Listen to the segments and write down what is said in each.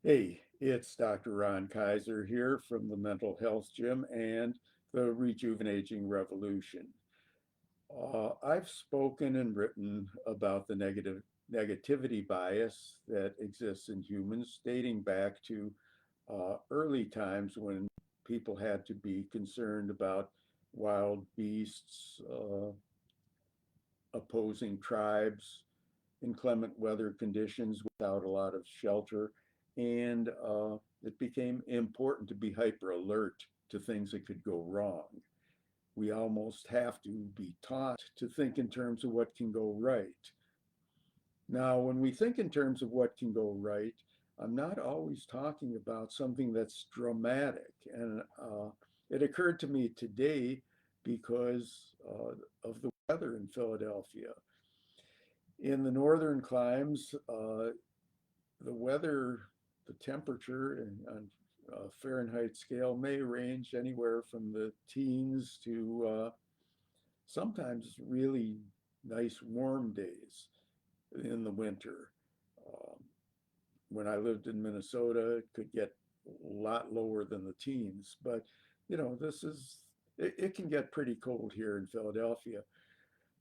Hey, it's Dr. Ron Kaiser here from the Mental Health Gym and the Rejuvenating Revolution. I've spoken and written about the negativity bias that exists in humans, dating back to early times when people had to be concerned about wild beasts, opposing tribes, inclement weather conditions without a lot of shelter. And it became important to be hyper alert to things that could go wrong. We almost have to be taught to think in terms of what can go right. Now, when we think in terms of what can go right, I'm not always talking about something that's dramatic. And it occurred to me today because of the weather in Philadelphia. In the northern climes, the weather, the temperature on a Fahrenheit scale may range anywhere from the teens to sometimes really nice warm days in the winter. Um, when I lived in Minnesota, it could get a lot lower than the teens, but this is it can get pretty cold here in Philadelphia.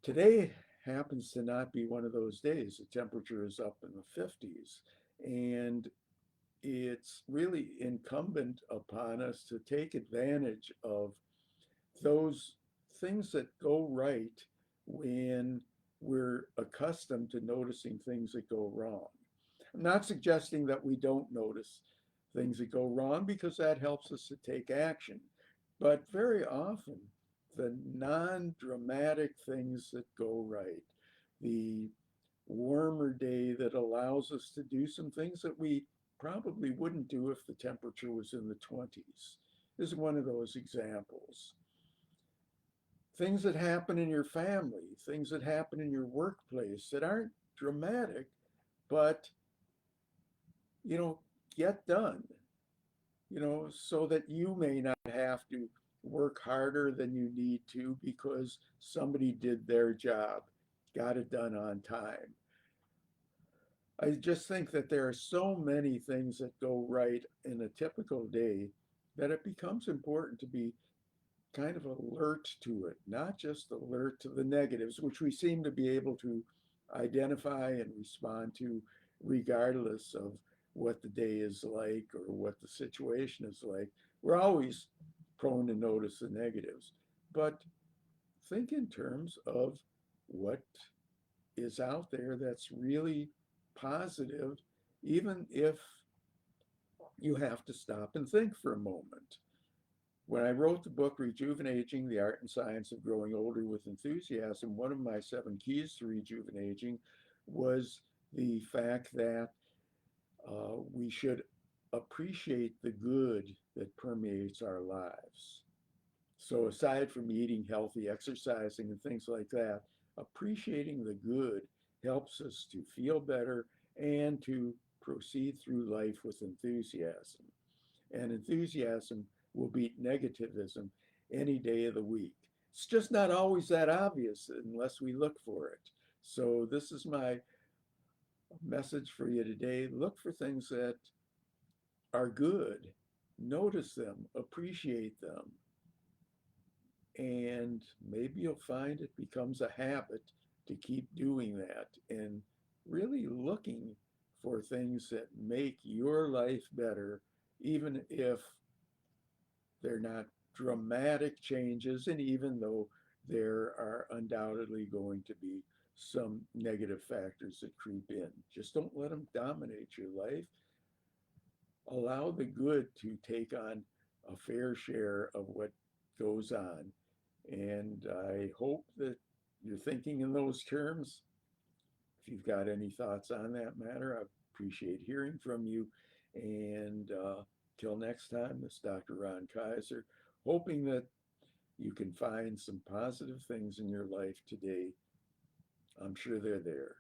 Today happens to not be one of those days. The temperature is up in the 50s, and it's really incumbent upon us to take advantage of those things that go right when we're accustomed to noticing things that go wrong. I'm not suggesting that we don't notice things that go wrong because that helps us to take action. But very often, the non dramatic things that go right, the warmer day that allows us to do some things that we probably wouldn't do if the temperature was in the 20s, is one of those examples. Things that happen in your family, things that happen in your workplace that aren't dramatic, but, you know, get done, so that you may not have to work harder than you need to because somebody did their job, got it done on time. I just think that there are so many things that go right in a typical day that it becomes important to be kind of alert to it, not just alert to the negatives, which we seem to be able to identify and respond to regardless of what the day is like or what the situation is like. We're always prone to notice the negatives, but think in terms of what is out there that's really positive, even if you have to stop and think for a moment. When I wrote the book Rejuvenating the Art and Science of Growing Older with Enthusiasm, one of my 7 keys to rejuvenating was the fact that we should appreciate the good that permeates our lives. So, aside from eating healthy, exercising, and things like that, appreciating the good helps us to feel better and to proceed through life with enthusiasm. And enthusiasm will beat negativism any day of the week. It's just not always that obvious unless we look for it. So, this is my message for you today. Look for things that are good, notice them, appreciate them, and maybe you'll find it becomes a habit to keep doing that and really looking for things that make your life better, even if they're not dramatic changes, and even though there are undoubtedly going to be some negative factors that creep in. Just don't let them dominate your life. Allow the good to take on a fair share of what goes on. And I hope that you're thinking in those terms. If you've got any thoughts on that matter, I appreciate hearing from you. And till next time, this is Dr. Ron Kaiser, hoping that you can find some positive things in your life today. I'm sure they're there.